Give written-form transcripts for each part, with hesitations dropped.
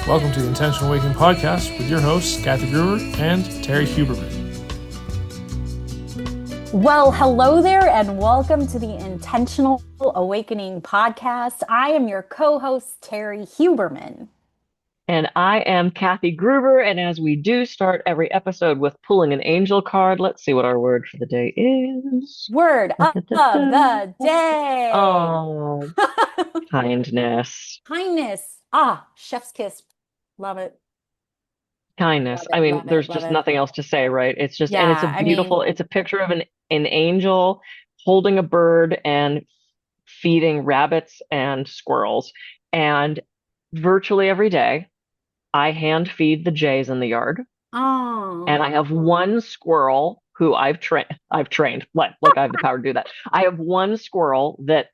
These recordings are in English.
Welcome to the Intentional Awakening Podcast with your hosts, Kathy Brewer and Terry Huberman. Well, hello there, and welcome to the Intentional Awakening Podcast. I am your co-host, Terry Huberman. And I am Kathy Gruber, and as we do start every episode with pulling an angel card, let's see what our word for the day is. Word of the day. Oh, kindness. Kindness. Chef's kiss. Love it. Kindness. Love it, love There's it, love just it. nothing else to say, right? It's just, and it's a Yeah, beautiful, it's a picture of an angel holding a bird and feeding rabbits and squirrels. And virtually every day, I hand feed the jays in the yard. oh, And I have one squirrel who I've trained, like I have the power to do that. I have one squirrel that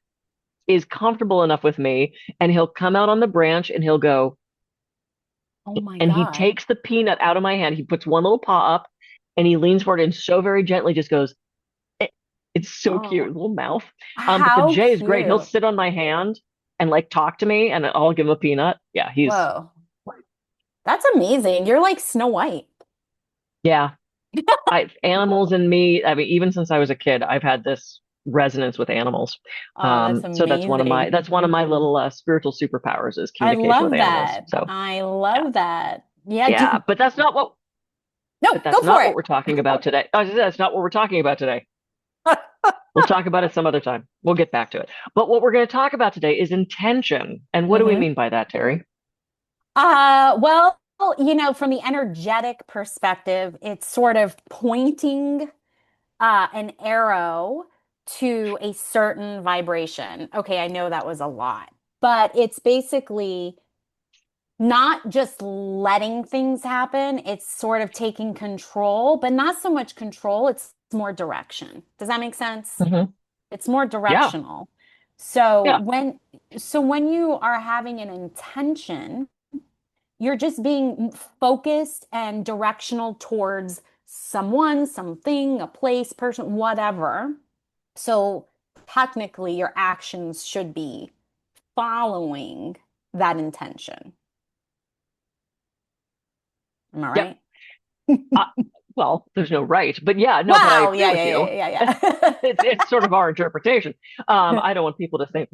is comfortable enough with me, and he'll come out on the branch and he'll go, oh my and he God. takes the peanut out of my hand. He puts one little paw up and he leans forward and so very gently just goes, "Eh." It's so cute, Oh, little mouth. But the how jay is great. He'll cute. sit on my hand and like talk to me, and I'll give him a peanut. Yeah, he's, Whoa, that's amazing. You're like Snow White. yeah. Animals and me, I mean, even since I was a kid, I've had this resonance with animals. Oh, that's So amazing. that's one of my little spiritual superpowers is I communication with love animals. that. So I yeah, love that. Yeah. yeah, No, but go that's for not what it. we're talking about today. That's not what we're talking about today. We'll talk about it some other time. We'll get back to it. But what we're going to talk about today is intention. And what do we hmm mean by that, Terry? Well, from the energetic perspective, it's sort of pointing an arrow to a certain vibration. Okay, I know that was a lot, but it's basically not just letting things happen. It's sort of taking control, but not so much control. It's more direction. Does that make sense? Hmm. It's more Yeah, directional. So yeah, when you are having an intention, you're just being focused and directional towards someone, something, a place, person, whatever. So technically, your actions should be following that intention. Am I yep. right? Uh, well, there's no right, but yeah, no, but I Wow. agree Yeah, with yeah, you. yeah, yeah, yeah, It's sort of our interpretation. yeah. I don't want people to think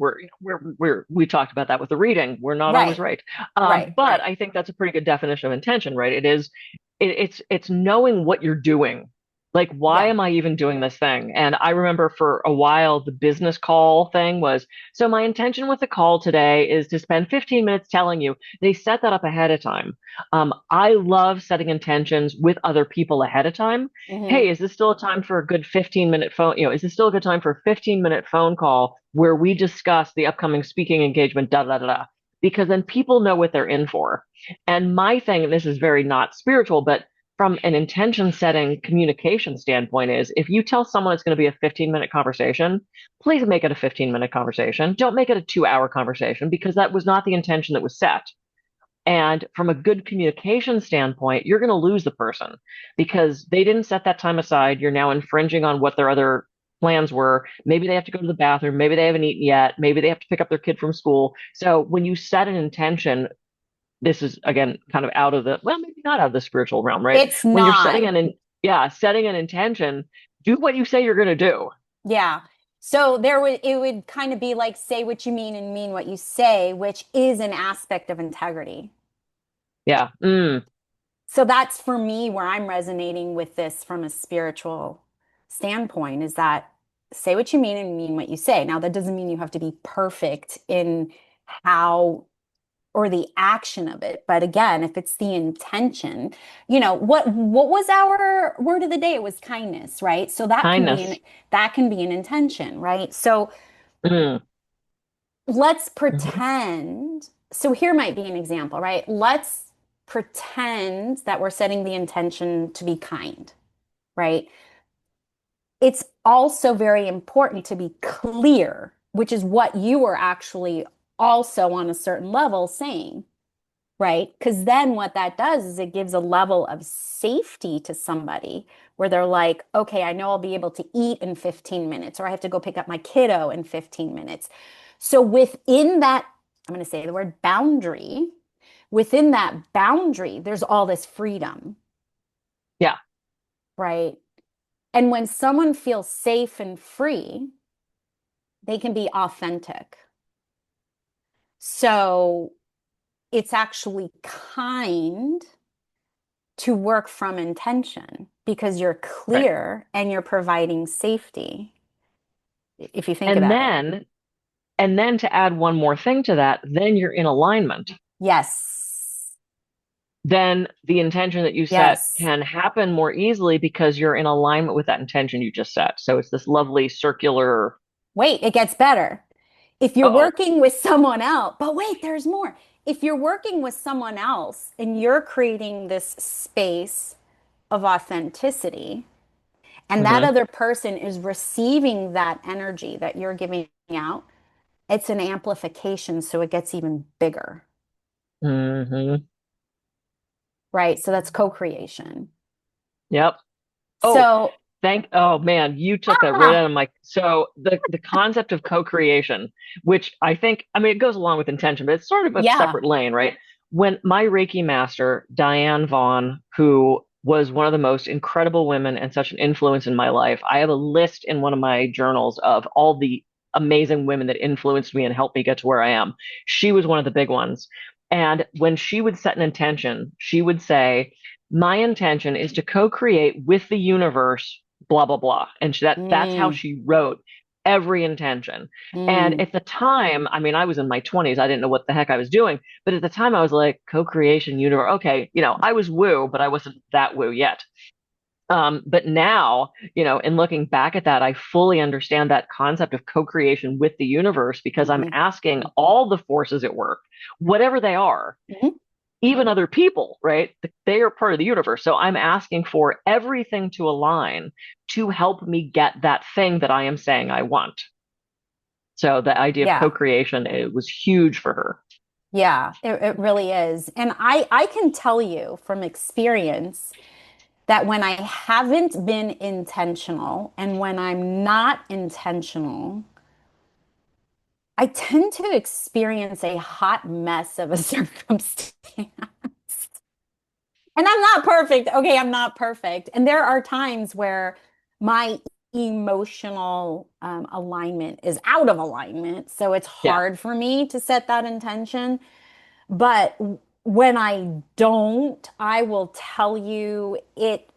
we talked about that with the reading. We're not always Right, right. right, But right. I think that's a pretty good definition of intention, right? It's knowing what you're doing. Like, why Yeah. am I even doing this thing? And I remember for a while the business call thing was, so my intention with the call today is to spend 15 minutes telling you. They set that up ahead of time. I love setting intentions with other people ahead of time. hmm Hey, is this still a time for a good 15-minute phone? Is this still a good time for a 15-minute phone call where we discuss the upcoming speaking engagement, da da da da? Because then people know what they're in for. And my thing, and this is very not spiritual, but from an intention setting communication standpoint, is if you tell someone it's going to be a 15-minute conversation, please make it a 15-minute conversation. Don't make it a 2-hour conversation because that was not the intention that was set. And from a good communication standpoint, you're going to lose the person because they didn't set that time aside. You're now infringing on what their other plans were. Maybe they have to go to the bathroom. Maybe they haven't eaten yet. Maybe they have to pick up their kid from school. So when you set an intention, this is again kind of out of the, well, maybe not out of the spiritual realm, right? It's When you're not. setting an intention, do what you say you're going to do. Yeah. So it would kind of be like say what you mean and mean what you say, which is an aspect of integrity. Yeah. So that's for me where I'm resonating with this from a spiritual standpoint is that say what you mean and mean what you say. Now, that doesn't mean you have to be perfect in how or the action of it. But again, if it's the intention, what was our word of the day? It was kindness, right? So Kindness. that can be an intention, right? So Mm. let's Mhm. pretend. So here might be an example, right? Let's pretend that we're setting the intention to be kind, right? It's also very important to be clear, which is what you were actually also on a certain level saying, right? Because then what that does is it gives a level of safety to somebody where they're like, okay, I know I'll be able to eat in 15 minutes, or I have to go pick up my kiddo in 15 minutes. So within that, I'm going to say the word boundary, within that boundary, there's all this freedom, Yeah. right? And when someone feels safe and free, they can be authentic. So it's actually kind to work from intention because you're Right. clear and you're providing safety, if you think And about it. then, and then to add one more thing to that, then you're in alignment. Yes. Then the intention that you set Yes. can happen more easily because you're in alignment with that intention you just set. So it's this lovely circular, Wait, it gets better. If you're uh-oh. working with someone else, but wait, there's more. If you're working with someone else and you're creating this space of authenticity, and that Hmm. other person is receiving that energy that you're giving out, it's an amplification, so it gets even bigger, Hmm. right? So that's co-creation. Yep. Oh, So, oh man, you took that right ah, out of my, so the concept of co-creation, which I think, I mean, it goes along with intention, but it's sort of a yeah. separate lane, right? When my Reiki master, Diane Vaughn, who was one of the most incredible women and such an influence in my life, I have a list in one of my journals of all the amazing women that influenced me and helped me get to where I am. She was one of the big ones. And when she would set an intention, she would say, my intention is to co-create with the universe, blah, blah, blah. And that's how Mm, she wrote every intention. And mm, at the time, I mean, I was in my 20s. I didn't know what the heck I was doing. But at the time, I was like, co-creation, universe. Okay, I was woo, but I wasn't that woo yet. But now, in looking back at that, I fully understand that concept of co-creation with the universe because I'm mhm, asking all the forces at work, whatever they are, mhm. even other people, right? They are part of the universe. So I'm asking for everything to align to help me get that thing that I am saying I want. So the idea of Yeah. co-creation, it was huge for her. Yeah, it really is. And I can tell you from experience that when I haven't been intentional and when I'm not intentional, I tend to experience a hot mess of a circumstance. And I'm not perfect. Okay, I'm not perfect. And there are times where my emotional alignment is out of alignment. So it's Yeah. hard for me to set that intention. But when I don't, I will tell you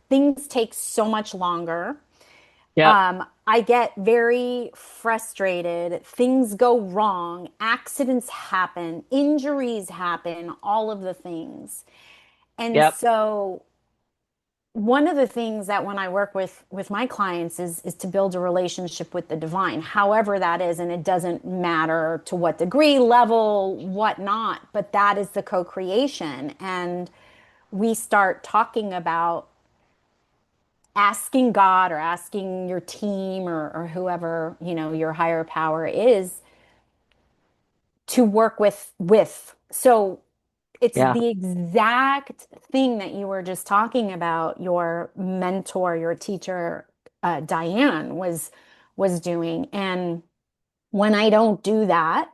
things take so much longer. Yep. I get very frustrated. Things go wrong. Accidents happen. Injuries happen. All of the things. And Yep. so one of the things that when I work with my clients is to build a relationship with the divine, however that is, and it doesn't matter to what degree, level, whatnot, but that is the co-creation. And we start talking about asking God or asking your team or whoever, your higher power is to work with. So it's Yeah. the exact thing that you were just talking about, your mentor, your teacher, Diane was doing. And when I don't do that,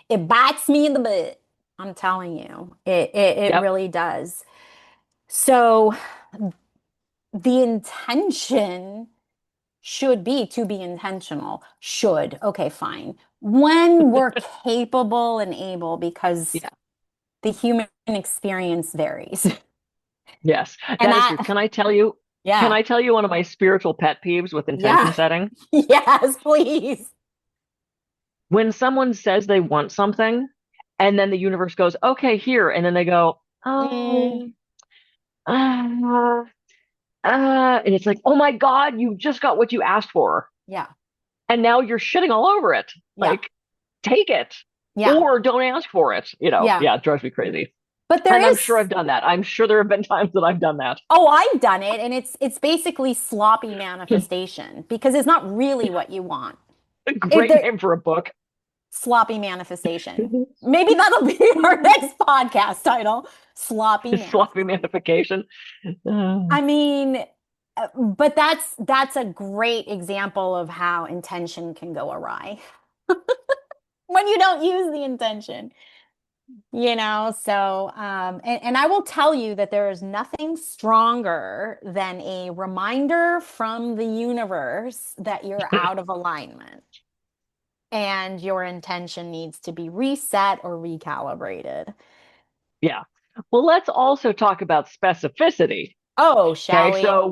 it bites me in the butt. I'm telling you, it Yep. really does. So the intention should be to be intentional. Should. Okay, fine. When we're capable and able, because Yeah. the human experience varies. Yes. And That is true. Can yeah, I tell you one of my spiritual pet peeves with intention yeah, setting? yes, please. When someone says they want something and then the universe goes, okay, here. And then they go, Mm, oh, uh, and it's like, oh my God, you just got what you asked for. yeah, And now you're shitting all over it. yeah, Like, take it yeah, or don't ask for it. yeah. Yeah, it drives me crazy. But there And I'm sure is, I've done that. I'm sure there have been times that I've done that. oh, I've done it, and it's basically sloppy manifestation because it's not really what you want. A It, great there, name for a book. sloppy manifestation. Maybe that'll be our next podcast title. Sloppy Sloppy manifestation. manifestation. I mean, but that's a great example of how intention can go awry when you don't use the intention. And I will tell you that there is nothing stronger than a reminder from the universe that you're out of alignment and your intention needs to be reset or recalibrated. Yeah. Well, let's also talk about specificity. Oh, shall Okay. we? So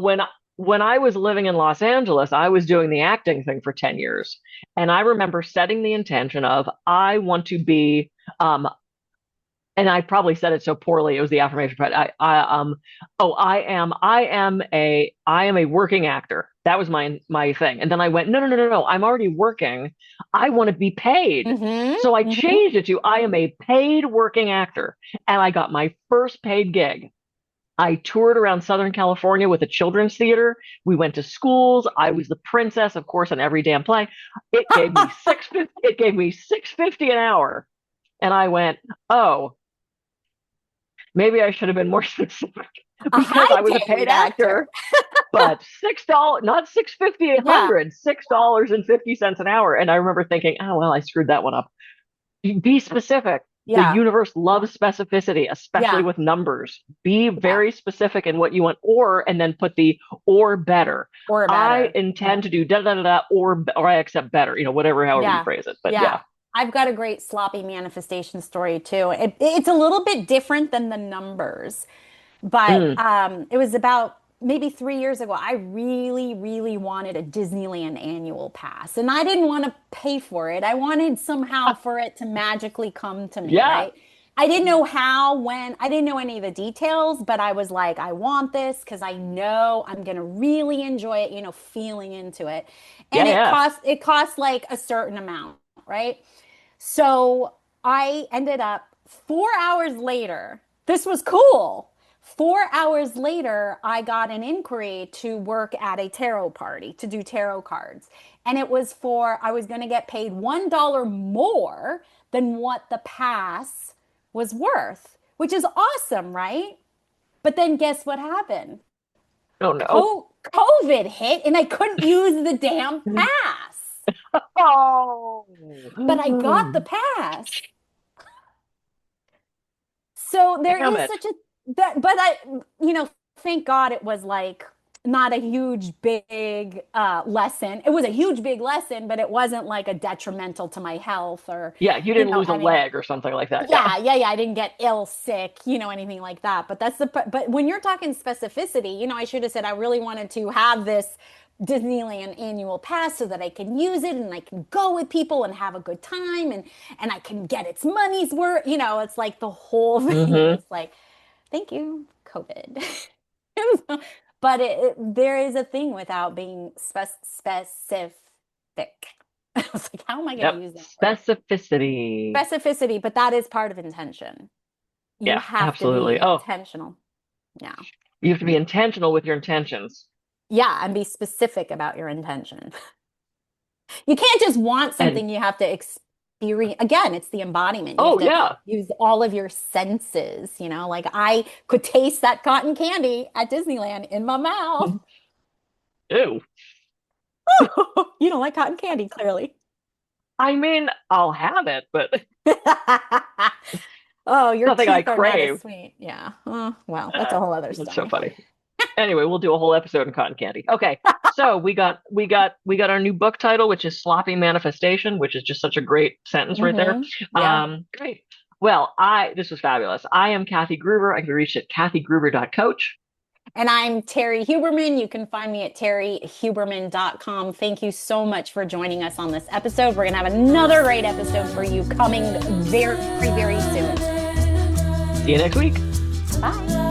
when I was living in Los Angeles, I was doing the acting thing for 10 years. And I remember setting the intention of I want to be and I probably said it so poorly. It was the affirmation, but I am a working actor. That was my thing. And then I went, no, no, no, no, no. I'm already working. I want to be paid. So I Mm-hmm. changed it to I am a paid working actor. And I got my first paid gig. I toured around Southern California with a children's theater. We went to schools. I was the princess, of course, in every damn play. It gave me $6.50 an hour. And I went, oh, maybe I should have been more specific A because I was a high-paid paid actor. actor, but $6, not 650, Yeah, 800, $6.50 an hour. And I remember thinking, oh, well, I screwed that one up. Be specific. The yeah, universe loves specificity, especially yeah, with numbers. Be yeah. very specific in what you want, and then put the or better. Or I better. intend to do da da da da, or I accept better, whatever, however you Yeah. phrase it. But Yeah. yeah. I've got a great sloppy manifestation story too. It's a little bit different than the numbers, but Mm. it was about maybe 3 years ago. I really, really wanted a Disneyland annual pass, and I didn't want to pay for it. I wanted somehow for it to magically come to me, Yeah. right? I didn't know how, when, I didn't know any of the details, but I was like, I want this because I know I'm gonna really enjoy it, feeling into it. Yeah. And it Yeah. cost like a certain amount, right? So I ended up 4 hours later. This was cool. 4 hours later, I got an inquiry to work at a tarot party to do tarot cards. And it was I was going to get paid $1 more than what the pass was worth, which is awesome, right? But then guess what happened? Oh no. COVID hit and I couldn't use the damn pass. Oh. But I got the pass. So there Damn is it. such a that, but thank God it was like not a huge big lesson. It was a huge big lesson, but it wasn't like a detrimental to my health or Yeah, you didn't lose a any. leg or something like that. Yeah. Yeah. I didn't get ill, sick, anything like that. But when you're talking specificity, I should have said I really wanted to have this Disneyland annual pass so that I can use it and I can go with people and have a good time and I can get its money's worth. It's like the whole thing. And Hmm. it's like, thank you, COVID. But there is a thing without being specific. I was like, how am I going to Yep. use that word? Specificity. Specificity, but that is part of intention. You Yeah, have to be absolutely. Oh, intentional. Yeah. you have to be intentional with your intentions. Yeah, and be specific about your intention. You can't just want And something, you have to experience. Again, it's the embodiment. You have oh to yeah. use all of your senses, like I could taste that cotton candy at Disneyland in my mouth. Ew. You don't like cotton candy, clearly. I mean, I'll have it, but Oh, your nothing I teeth are not as crave. sweet. Yeah. Well, that's a whole other That's so story. funny. Anyway, we'll do a whole episode on cotton candy. Okay. So we got our new book title, which is Sloppy Manifestation, which is just such a great sentence right there. Yeah. Great. Well, this was fabulous. I am Kathy Gruber. I can be reached at kathygruber.coach. And I'm Terry Huberman. You can find me at terryhuberman.com. Thank you so much for joining us on this episode. We're going to have another great episode for you coming very, very soon. See you next week. Bye.